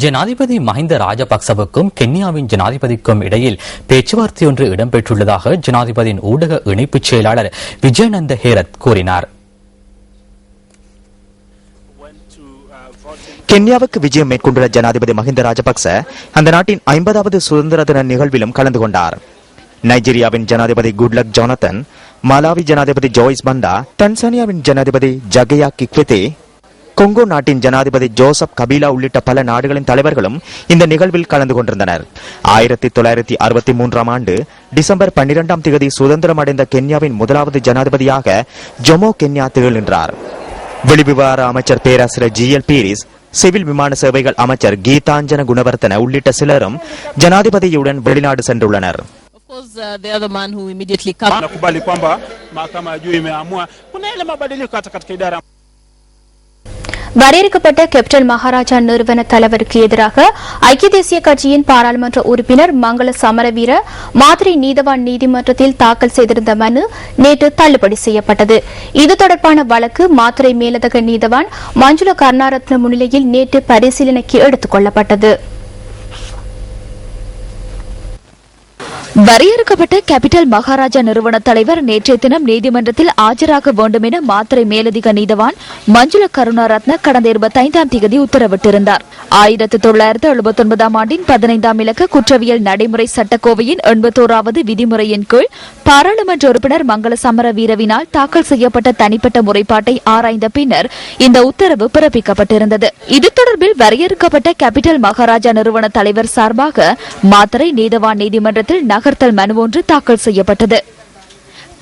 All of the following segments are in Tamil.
ஜனாதிபதி மஹிந்த ராஜபக்சவுக்கும் கென்யாவின் ஜனாதிபதிக்கும் இடையில் பேச்சுவார்த்தை ஒன்று இடம்பெற்றுள்ளதாக ஜனாதிபதியின் ஊடக இணைப்புச் செயலாளர் விஜயநந்த ஹேரத் கூறினார். கென்யாவுக்கு விஜயம் மேற்கொண்டுள்ள ஜனாதிபதி மஹிந்த ராஜபக்ச அந்த நாட்டின் 50வது சுதந்திர தின நிகழ்விலும் கலந்து கொண்டார். நைஜீரியாவின் ஜனாதிபதி குட்லக் ஜோனத்தன், மலாவி ஜனாதிபதி ஜோய்ஸ் பண்டா, தன்சானியாவின் ஜனாதிபதி ஜகையா கிக்வெதே, கொங்கோ நாட்டின் ஜனாதிபதி ஜோசப் கபீலா உள்ளிட்ட பல நாடுகளின் தலைவர்களும் இந்த நிகழ்வில் கலந்து கொண்டிருந்தனர். 1963 ஆண்டு டிசம்பர் 12 சுதந்திரம் அடைந்த கென்யாவின் முதலாவது ஜனாதிபதியாக ஜொமோ கென்யா திகழ்கின்றார். வெளிவிவகார அமைச்சர் பேராசிரியர் GL பீரிஸ், சிவில் விமான சேவைகள் அமைச்சர் கீதாஞ்சன குணவர்த்தன உள்ளிட்ட சிலரும் ஜனாதிபதியுடன் வெளிநாடு சென்றுள்ளனர். வரையறுக்கப்பட்ட கேபிட்டல் மகாராஜா நிறுவன தலைவருக்கு எதிராக ஐக்கிய தேசிய கட்சியின் பாராளுமன்ற உறுப்பினர் மங்கள சமரவீர மாதிரி நீதவான் நீதிமன்றத்தில் தாக்கல் செய்திருந்த மனு நேற்று தள்ளுபடி செய்யப்பட்டது. இது தொடர்பான வழக்கு மாத்திரை மேலதிக நீதவான் மஞ்சுள கருணாரத்ன முன்னிலையில் நேற்று பரிசீலனைக்கு எடுத்துக் கொள்ளப்பட்டது. வரையறுக்கப்பட்ட கேபிட்டல் மகாராஜா நிறுவன தலைவர் நேற்றைய தினம் நீதிமன்றத்தில் ஆஜராக வேண்டும் என மாத்திரை மேலதிக நீதவான் மஞ்சுள கருணாரத்ன கடந்த 25 உத்தரவிட்டிருந்தார். 1979 ஆண்டின் 15ஆம் இலக்க குற்றவியல் நடைமுறை சட்டக்கோவையின் 81வது விதிமுறையின் கீழ் பாராளுமன்ற உறுப்பினர் மங்கள சமரவீரவினால் தாக்கல் செய்யப்பட்ட தனிப்பட்ட முறைப்பாட்டை ஆராய்ந்த பின்னர் இந்த உத்தரவு பிறப்பிக்கப்பட்டிருந்தது. இது தொடர்பில் வரையறுக்கப்பட்ட கேபிட்டல் மகாராஜா நிறுவன தலைவர் சார்பாக மாத்திரை நீதவான் நீதிமன்றத்தில் நகர்த்தல் மனு ஒன்று தாக்கல் செய்யப்பட்டது.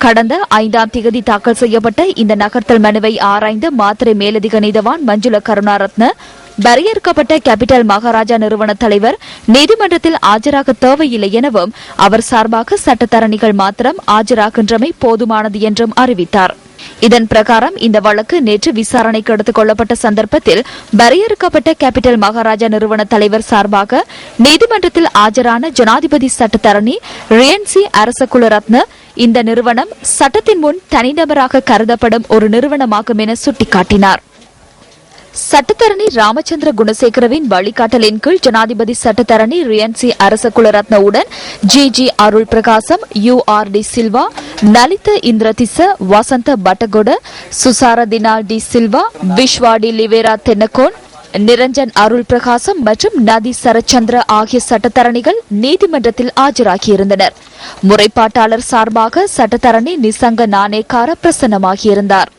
கடந்த 5ஆம் தேதி தாக்கல் செய்யப்பட்ட இந்த நகர்த்தல் மனுவை ஆராய்ந்த மாத்திரை மேலதிக நீதவான் மஞ்சுள கருணாரத்ன வரையறுக்கப்பட்ட கேபிட்டல் மகாராஜா நிறுவன தலைவர் நீதிமன்றத்தில் ஆஜராக தேவையில்லை எனவும் அவர் சார்பாக சட்டத்தரணிகள் மாத்திரம் ஆஜராகின்றமை போதுமானது என்றும் அறிவித்தார். இதன் பிரகாரம் இந்த வழக்கு நேற்று விசாரணைக்கு எடுத்துக் கொள்ளப்பட்ட சந்தர்ப்பத்தில் வரையறுக்கப்பட்ட கேபிட்டல் மகாராஜா நிறுவன தலைவர் சார்பாக நீதிமன்றத்தில் ஆஜரான ஜனாதிபதி சட்டத்தரணி ரியன்சி அரசகுலரத்ன இந்த நிறுவனம் சட்டத்தின் முன் தனிநபராக கருதப்படும் ஒரு நிறுவனமாகும் என சுட்டிக்காட்டினார். சட்டத்தரணி ராமச்சந்திர குணசேகரவின் வழிகாட்டலின் கீழ் ஜனாதிபதி சட்டத்தரணி ரியன்சி அரசகுலரத்னவுடன் GG அருள் பிரகாசம், URD சில்வா, நலித இந்திரதிச, வசந்த பட்டகொட, சுசார தினால் டி சில்வா, விஸ்வாடி லிவேரா தென்னகோன், நிரஞ்சன் அருள் பிரகாசம் மற்றும் நதி சரச்சந்திர ஆகிய சட்டத்தரணிகள் நீதிமன்றத்தில் ஆஜராகியிருந்தனர். முறைப்பாட்டாளர் சார்பாக சட்டத்தரணி நிசங்க நாணேக்கார பிரசன்னமாகியிருந்தார்.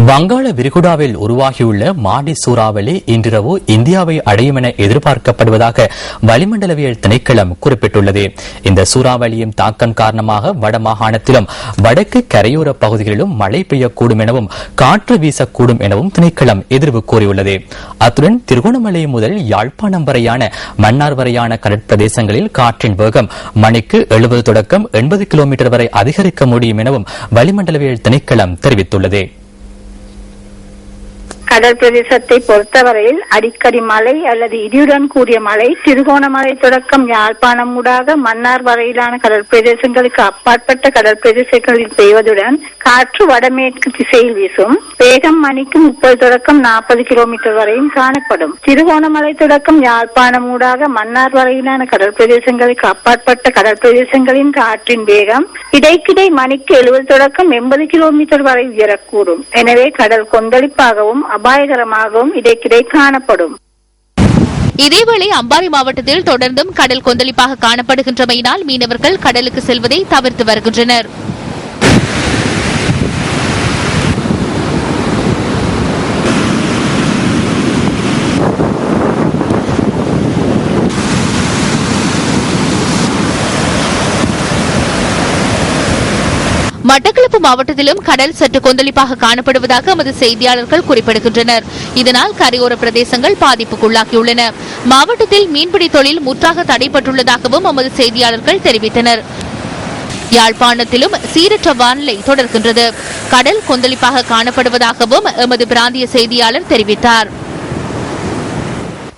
வங்காள விரிகுடாவில் உருவாகியுள்ள மாடி சூறாவளி இன்றிரவு இந்தியாவை அடையும் என எதிர்பார்க்கப்படுவதாக வளிமண்டலவியல் திணைக்களம் குறிப்பிட்டுள்ளது. இந்த சூறாவளியின் தாக்கம் காரணமாக வடமாகாணத்திலும் வடக்கு கரையோர பகுதிகளிலும் மழை பெய்யக்கூடும் எனவும் காற்று வீசக்கூடும் எனவும் திணைக்களம் எதிர்வு கூறியுள்ளது. அத்துடன் திருகோணமலை முதல் யாழ்ப்பாணம் வரையான மன்னார் வரையான கடற்பிரதேசங்களில் காற்றின் வேகம் மணிக்கு 70 தொடக்கம் 80 கிலோமீட்டர் வரை அதிகரிக்க முடியும் எனவும் வளிமண்டலவியல் திணைக்களம் தெரிவித்துள்ளது. கடல் பிரதேசத்தை பொறுத்தவரையில் அடிக்கடி மழை அல்லது இடியுடன் கூடிய மழை திருகோணமலை தொடக்கம் யாழ்ப்பாணம் ஊடாக மன்னார் வரையிலான கடல் பிரதேசங்களுக்கு அப்பாற்பட்ட கடல் பிரதேசங்களில் பெய்வதுடன் காற்று வடமேற்கு திசையில் வீசும். வேகம் மணிக்கு 30 தொடக்கம் 40 கிலோமீட்டர் வரையும் காணப்படும். திருகோணமலை தொடக்கம் யாழ்ப்பாணம் ஊடாக மன்னார் வரையிலான கடல் பிரதேசங்களுக்கு அப்பாற்பட்ட கடல் பிரதேசங்களின் காற்றின் வேகம் இடைக்கிடை மணிக்கு 70 தொடக்கம் 80 கிலோமீட்டர் வரை உயரக்கூடும். எனவே கடல் கொந்தளிப்பாகவும் அபாயகரமாகவும் இடைக்கிடை காணப்படும். இதேவேளை அம்பாறை மாவட்டத்தில் தொடர்ந்தும் கடல் கொந்தளிப்பாக காணப்படுகின்றமையினால் மீனவர்கள் கடலுக்கு செல்வதை தவிர்த்து வருகின்றனர். மட்டக்களப்பு மாவட்டத்திலும் கடல் சற்று கொந்தளிப்பாக காணப்படுவதாக எமது செய்தியாளர்கள் குறிப்பிடுகின்றனர். இதனால் கரையோர பிரதேசங்கள் பாதிப்புக்குள்ளாகியுள்ளன. மாவட்டத்தில் மீன்பிடி தொழில் முற்றாக தடைப்பட்டுள்ளதாகவும் எமது செய்தியாளர்கள் தெரிவித்தனர். யாழ்ப்பாணத்திலும் சீரற்ற வானிலை தொடர்கின்றது. கடல் கொந்தளிப்பாக காணப்படுவதாகவும் எமது பிராந்திய செய்தியாளர் தெரிவித்தார்.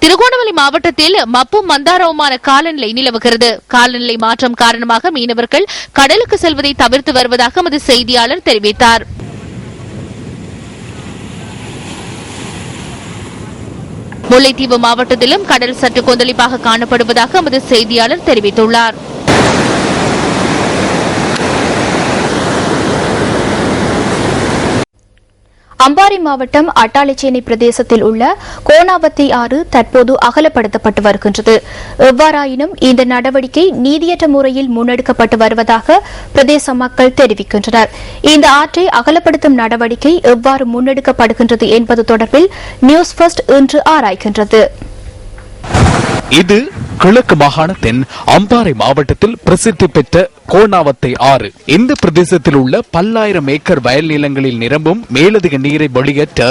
திருகோணமலை மாவட்டத்தில் மப்பும் மந்தாரவுமான காலநிலை நிலவுகிறது. காலநிலை மாற்றம் காரணமாக மீனவர்கள் கடலுக்கு செல்வதை தவிர்த்து வருவதாக எமது செய்தியாளர் தெரிவித்தார். முல்லைத்தீவு மாவட்டத்திலும் கடல் சற்று கொந்தளிப்பாக காணப்படுவதாக எமது செய்தியாளர் தெரிவித்துள்ளார். அம்பாறை மாவட்டம் அட்டாளைச்சேனை பிரதேசத்தில் உள்ள கோணாவத்தை ஆறு தற்போது அகலப்படுத்தப்பட்டு வருகின்றது. எவ்வாறாயினும் இந்த நடவடிக்கை நீதியற்ற முறையில் முன்னெடுக்கப்பட்டு வருவதாக பிரதேச மக்கள் தெரிவிக்கின்றனர். இந்த ஆற்றை அகலப்படுத்தும் நடவடிக்கை எவ்வாறு முன்னெடுக்கப்படுகின்றது என்பது தொடர்பில் நியூஸ் ஃபர்ஸ்ட் இன்று ஆராய்கின்றது. இது கிழக்கு மாகாணத்தின் அம்பாறை மாவட்டத்தில் பிரசித்தி பெற்ற கோணாவத்தை ஆறு. இந்த பிரதேசத்தில் உள்ள பல்லாயிரம் ஏக்கர் வயல் நிலங்களில் நிரம்பும் மேலதிக நீரை வெளியேற்ற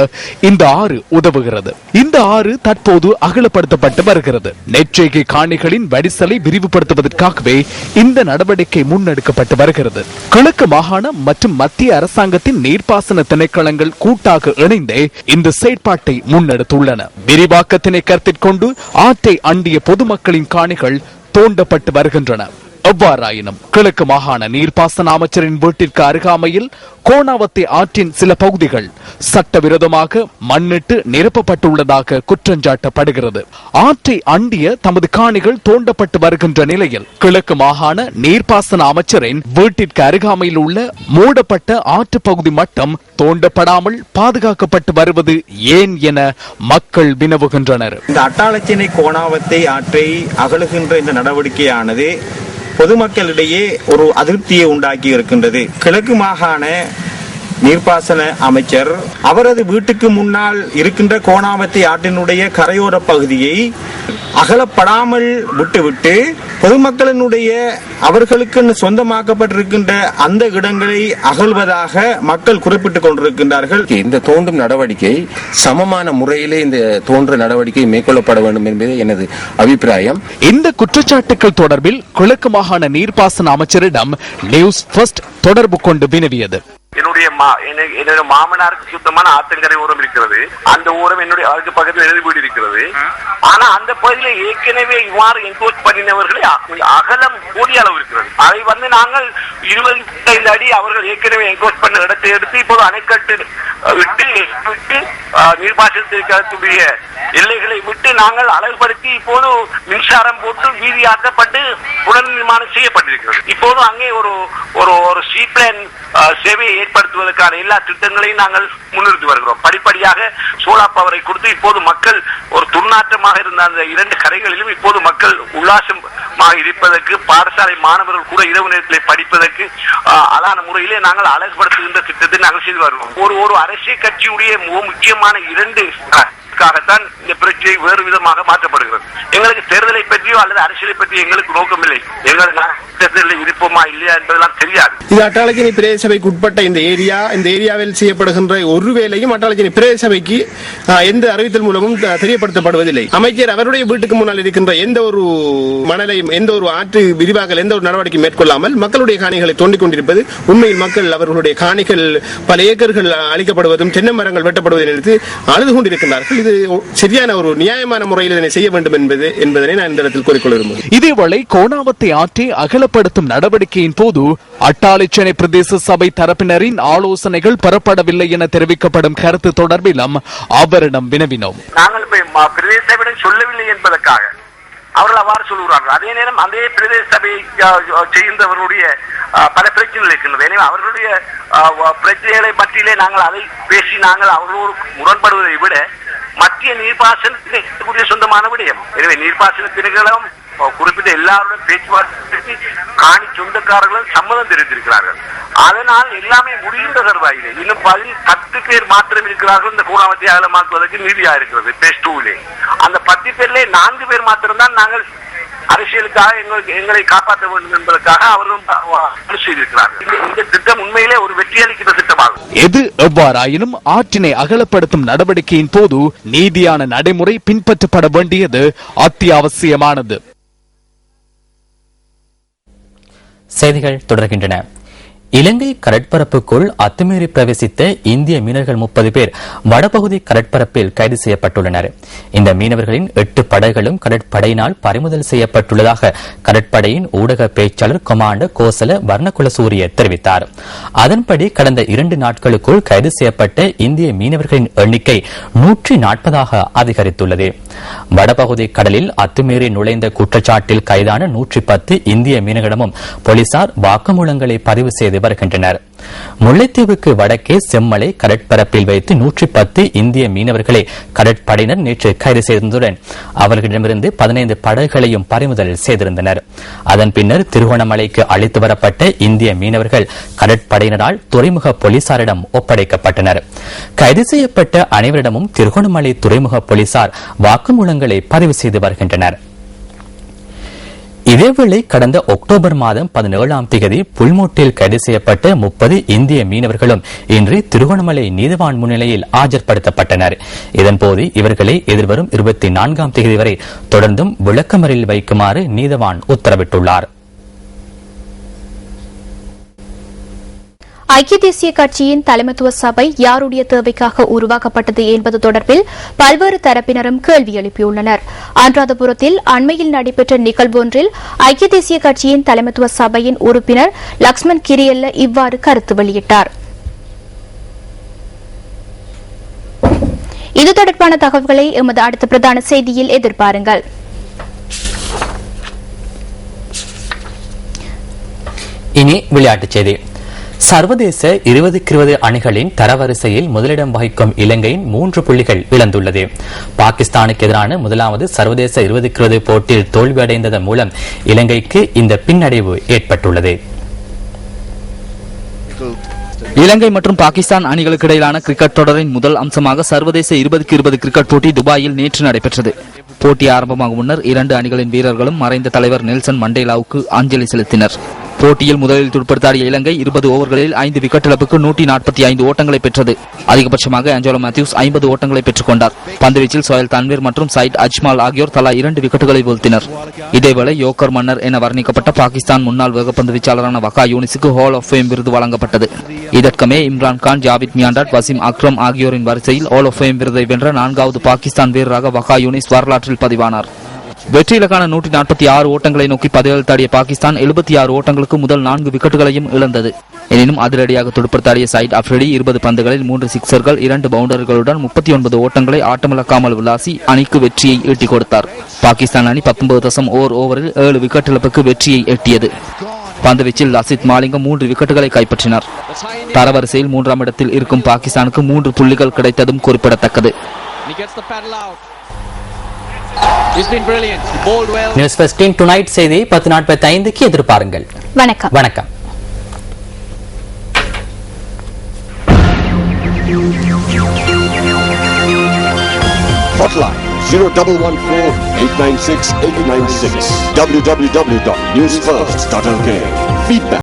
இந்த ஆறு உதவுகிறது. இந்த ஆறு தற்போது அகலப்படுத்தப்பட்டு வருகிறது. நெற்செய்கை காணிகளின் வடிசலை விரிவுபடுத்துவதற்காகவே இந்த நடவடிக்கை முன்னெடுக்கப்பட்டு வருகிறது. கிழக்கு மாகாணம் மற்றும் மத்திய அரசாங்கத்தின் நீர்ப்பாசன திணைக்களங்கள் கூட்டாக இணைந்தே இந்த செயற்பாட்டை முன்னெடுத்துள்ளன. விரிவாக்கத்தினை கருத்தில் கொண்டு ஆற்றை அண்டிய பொதுமக்களின் காணிகள் தோண்டப்பட்டு வருகின்றன. எவ்வாறாயினும் கிழக்கு மாகாண நீர்ப்பாசன அமைச்சரின் வீட்டிற்கு அருகாமையில் கோணாவத்தை ஆற்றின் சில பகுதிகள் சட்டவிரோதமாக மண்ணிட்டு நிரப்பப்பட்டுள்ளதாக குற்றஞ்சாட்டப்படுகிறது. ஆற்றை அண்டிய தமது காணிகள் தோண்டப்பட்டு வருகின்ற நிலையில் கிழக்கு மாகாண நீர்ப்பாசன அமைச்சரின் வீட்டிற்கு அருகாமையில் உள்ள மூடப்பட்ட ஆற்று பகுதி மட்டும் தோண்டப்படாமல் பாதுகாக்கப்பட்டு வருவது ஏன் என மக்கள் வினவுகின்றனர். இந்த அட்டாளச்சேனை கோணாவத்தை ஆற்றை அகலுகின்ற இந்த நடவடிக்கையானது பொதுமக்களிடையே ஒரு அதிருப்தியை உண்டாக்கி இருக்கின்றது. கிழக்கு மாகாண நீர்ப்பாசன அமைச்சர் அவரது வீட்டுக்கு முன்னால் இருக்கின்ற கோணாவத்தை ஆற்றினுடைய கரையோர பகுதியை அகலப்படாமல் விட்டுவிட்டு பொதுமக்களினுடைய அவர்களுக்கு சொந்தமாக்கப்பட்டிருக்கின்ற அந்த இடங்களை அகழ்வதாக மக்கள் குறிப்பிட்டுக் கொண்டிருக்கின்றார்கள். இந்த தோண்டும் நடவடிக்கை சமமான முறையிலே இந்த தோன்ற நடவடிக்கை மேற்கொள்ளப்பட வேண்டும் என்பது எனது அபிப்பிராயம். இந்த குற்றச்சாட்டுகள் தொடர்பில் கிழக்கு மாகாண நீர்ப்பாசன அமைச்சரிடம் நியூஸ் ஃபர்ஸ்ட் தொடர்பு கொண்டு வினவியது. என்னுடைய மாமனாருக்கு சுத்தமான ஆத்தங்கரை ஓரம் இருக்கிறது. அந்த ஓரம் என்னுடைய அதுக்கு பக்கத்தில் எழுதி வீடு இருக்கிறது. ஆனா அந்த பகுதியில் ஏற்கனவே இவ்வாறு என்கோச் பண்ணினவர்களே அகலம் கூடிய அளவு இருக்கிறது. அதை நாங்கள் 25 அடி அவர்கள் ஏற்கனவே என்கோச் பண்ண இடத்தை எடுத்து இப்போது அணைக்கட்டு விட்டு நீர்ப்பாசனத்திற்குரிய எல்லைகளை விட்டு நாங்கள் அழகுபடுத்தி இப்போது மின்சாரம் போட்டு வீதியாக்கப்பட்டு புனர் நிர்மாணம் செய்யப்பட்டிருக்கிறது. இப்போது அங்கே ஒரு சீப்ளேன் சேவையை ஏற்படுத்துவதற்கான எல்லா திட்டங்களையும் நாங்கள் முன்னிறுத்தி வருகிறோம். படிப்படியாக சோலார் பவரை கொடுத்து இப்போது மக்கள் ஒரு துர்நாற்றமாக இருந்த அந்த 2 கரைகளிலும் இப்போது மக்கள் உல்லாசமாக இருப்பதற்கு, பாடசாலை மாணவர்கள் கூட இரவு நேரத்தில் படிப்பதற்கு அதான முறையிலே நாங்கள் அழகுபடுத்துகின்ற திட்டத்தை நாங்கள் செய்து வருகிறோம். ஒரு அரசியல் கட்சியுடைய முக்கியமான 2 தான் இந்த பிரச்சனை வேறு விதமாக மாற்றப்படுகிறது. எங்களுக்கு தேர்தலை பற்றியோ அல்லது அரசியலை பற்றியோ எங்களுக்கு நோக்கம் இல்லை. எங்களுக்கு தேர்தலில் இருப்போமா இல்லையா என்பதெல்லாம் தெரியாது. இது அட்டாளச்சேனை பிரதேச சபைக்கு உட்பட்ட இந்த ஏரியாவில் செய்யப்படுகின்ற ஒரு வேலையும் அட்டாளச்சேனை பிரதேச சபைக்கு எந்த அறிவித்தல் மூலமும் தெரியப்படுத்தப்படுவதில்லை. அமைச்சர் அவருடைய வீட்டுக்கு முன்னால் இருக்கின்ற எந்த ஒரு மணலையும் எந்த ஒரு ஆற்று விரிவாக்கல் எந்த ஒரு நடவடிக்கை மேற்கொள்ளாமல் மக்களுடைய காணிகளை தோண்டிக் கொண்டிருப்பது உண்மையில் மக்கள் அவர்களுடைய காணிகள் பல ஏக்கர்கள் அளிக்கப்படுவதும் தென்னை மரங்கள் வெட்டப்படுவதை நினைத்து அழுது கொண்டிருக்கிறார்கள். இது சரியான ஒரு நியாயமான முறையில் இதனை செய்ய வேண்டும் என்பதனை நான் இந்த இடத்தில் கூறிக்கொள்ள விரும்புகிறேன். இதேவேளை கோணாவத்தை ஆற்றை அகலப்படுத்தும் நடவடிக்கையின் போது அட்டாளைச்சேனை பிரதேச சபை தரப்பினரின் ஆலோசனைகள் பெறப்படவில்லை என தெரிவிக்கப்படும் கருத்து தொடர்பிலும் அவரிடம் வினவினோம். நாங்கள் பிரதேச சபையிடம் சொல்லவில்லை என்பதற்காக அவர்கள் அவ்வாறு சொல்கிறார்கள். அதே நேரம் அதே பிரதேச சபை செய்கின்றவர்களுடைய பல பிரச்சனைகள் இருக்கின்றது. எனவே அவர்களுடைய பிரச்சனைகளை பற்றியிலே நாங்கள் அதை பேசி நாங்கள் அவர்களோடு முரண்படுவதை விட மத்திய நீர்ப்பாசனத்திற்கு சொந்தமான விடயம். எனவே நீர்ப்பாசன திணைக்களம் குறிப்பிட்ட எல்லாருடன் பேச்சுவார்த்தை காணி சொந்தக்காரர்களும் சம்மதம் தெரிவித்திருக்கிறார்கள். அதனால் எல்லாமே முடிகின்ற தருவாயிலே இன்னும் 10 பேர் மாத்திரம் இருக்கிறார்கள். இந்த கோணாவத்தை அகலமாக்குவதற்கு நீதியா இருக்கிறது பேஸ் 2 அந்த 10 பேர்ல 4 பேர் மாத்திரம்தான் நாங்கள் அரசியலுக்காக எங்களை காப்பாற்ற வேண்டும் என்பதற்காக அவர்களும் செய்திருக்கிறார்கள். இந்த திட்டம் உண்மையிலே ஒரு வெற்றி அளிக்கின்ற திட்டமாகும். எது எவ்வாறாயினும் ஆற்றினை அகலப்படுத்தும் நடவடிக்கையின் போது நீதியான நடைமுறை பின்பற்றப்பட வேண்டியது அத்தியாவசியமானது. செய்திகள் தொடர்கின்றன. இலங்கை கடற்பரப்புக்குள் அத்துமீறி பிரவேசித்த இந்திய மீனவர்கள் 30 பேர் வடபகுதி கடற்பரப்பில் கைது செய்யப்பட்டுள்ளனர். இந்த மீனவர்களின் 8 படகுகளும் கடற்படையினால் பறிமுதல் செய்யப்பட்டுள்ளதாக கடற்படையின் ஊடக பேச்சாளர் கமாண்டர் கோசல வர்ணகுலசூரிய தெரிவித்தார். அதன்படி கடந்த 2 நாட்களுக்குள் கைது செய்யப்பட்ட இந்திய மீனவர்களின் எண்ணிக்கை 140ஆக அதிகரித்துள்ளது. வடபகுதி கடலில் அத்துமீறி நுழைந்த குற்றச்சாட்டில் கைதான 110 இந்திய மீனவர்களிடமும் போலீசார் வாக்குமூலங்களை பதிவு செய்து வருகின்றனர். முல்லைத்தீவுக்கு வடக்கே செம்மலை கடற்பரப்பில் வைத்து 110 இந்திய மீனவர்களை கடற்படையினர் நேற்று கைது செய்ததுடன் அவர்களிடமிருந்து 15 படகுகளையும் பறிமுதல் செய்திருந்தனர். அதன் பின்னர் திருகோணமலைக்கு அழைத்து வரப்பட்ட இந்திய மீனவர்கள் கடற்படையினரால் துறைமுக போலீசாரிடம் ஒப்படைக்கப்பட்டனர். கைது செய்யப்பட்ட அனைவரிடமும் திருகோணமலை துறைமுக போலீசார் வாக்குமூலங்களை பதிவு செய்து வருகின்றனர். இதேவேளை கடந்த அக்டோபர் மாதம் 17ஆம் தேதி புல்மோட்டில் கைது செய்யப்பட்ட 30 இந்திய மீனவர்களும் இன்று திருகோணமலை நீதிவான் முன்னிலையில் ஆஜர்படுத்தப்பட்டனர். இதன்போது இவர்களை எதிர்வரும் 24ஆம் தேதி வரை தொடர்ந்தும் விளக்கமறியலில் வைக்குமாறு நீதிவான் உத்தரவிட்டுள்ளார். ஐக்கிய தேசிய கட்சியின் தலைமைத்துவ சபை யாருடைய தேவைக்காக உருவாக்கப்பட்டது என்பது தொடர்பில் பல்வேறு தரப்பினரும் கேள்வி எழுப்பியுள்ளனர். அனுராதபுரத்தில் அண்மையில் நடைபெற்ற நிகழ்வொன்றில் ஐக்கிய தேசிய கட்சியின் தலைமைத்துவ சபையின் உறுப்பினர் லக்ஷ்மண் கிரியல்ல இவ்வாறு கருத்து வெளியிட்டார். இது தொடர்பான தகவல்களை எமது அடுத்த பிரதான செய்தியில் எதிர்பாருங்கள். இனி விளையாட்டுச் செய்தி. சர்வதேச 20-20 அணிகளின் தரவரிசையில் முதலிடம் வகிக்கும் இலங்கையின் 3 புள்ளிகள் இழந்துள்ளது. பாகிஸ்தானுக்கு எதிரான முதலாவது சர்வதேச 20-20 போட்டியில் தோல்வியடைந்ததன் மூலம் இலங்கைக்கு இந்த பின்னடைவு ஏற்பட்டுள்ளது. இலங்கை மற்றும் பாகிஸ்தான் அணிகளுக்கு இடையிலான கிரிக்கெட் தொடரின் முதல் அம்சமாக சர்வதேச 20-20 கிரிக்கெட் போட்டி துபாயில் நேற்று நடைபெற்றது. போட்டி ஆரம்பமாகும் முன்னர் 2 அணிகளின் வீரர்களும் மறைந்த தலைவர் நெல்சன் மண்டேலாவுக்கு அஞ்சலி செலுத்தினர். போட்டியில் முதலில் துடுப்படுத்தாடிய இலங்கை 20 ஓவர்களில் 5 விக்கெட் இழப்புக்கு 145 ஓட்டங்களை பெற்றது. அதிகபட்சமாக ஆஞ்சலோ மேத்யூஸ் 50 ஓட்டங்களை பெற்றுக் கொண்டார். பந்துவீச்சில் சோயல் தன்வீர் மற்றும் சயிட் அஜ்மால் ஆகியோர் தலா 2 விக்கெட்டுகளை வீழ்த்தினர். இதேவேளை யோக்கர் மன்னர் என வர்ணிக்கப்பட்ட பாகிஸ்தான் முன்னாள் வேகப்பந்து வீச்சாளரான வகா யூனிஸுக்கு ஹால் ஆஃப் ஃபேம் விருது வழங்கப்பட்டது. இதற்கமே இம்ரான் கான், ஜாவித் மியாண்டாட், வசீம் அக்ரம் ஆகியோரின் வரிசையில் ஹால் ஆஃப் ஃபேம் விருதை வென்ற 4வது பாகிஸ்தான் வீரராக வகா யூனிஸ் வரலாற்றில் பதிவானார். வெற்றி இலக்கான 146 ஓட்டங்களை நோக்கி பதிலளித்தாடிய பாகிஸ்தான் 76 ஓட்டங்களுக்கு முதல் 4 விக்கெட்டுகளையும் இழந்தது. எனினும் அதிரடியாக துடுப்படுத்தாடிய சயிட் அப்ரிடி 20 பந்துகளில் 3 சிக்சர்கள் 2 பவுண்டர்களுடன் 39 ஓட்டங்களை ஆட்டமிழக்காமல் விளாசி அணிக்கு வெற்றியை ஈட்டிக் கொடுத்தார். பாகிஸ்தான் அணி 19.1 ஓவரில் 7 விக்கெட் இழப்புக்கு வெற்றியை எட்டியது. பந்துவீச்சில் லசித் மாலிங்கம் 3 விக்கெட்டுகளை கைப்பற்றினார். தரவரிசையில் 3ஆம் இடத்தில் இருக்கும் பாகிஸ்தானுக்கு 3 புள்ளிகள் கிடைத்ததும் குறிப்பிடத்தக்கது. நியூஸ் 15 டுநைட் செய்தி 10:45க்கு எதிர்பாருங்கள். வணக்கம். வணக்கம். Hotline 0114-896-896 www.newsfirst.lk. Feedback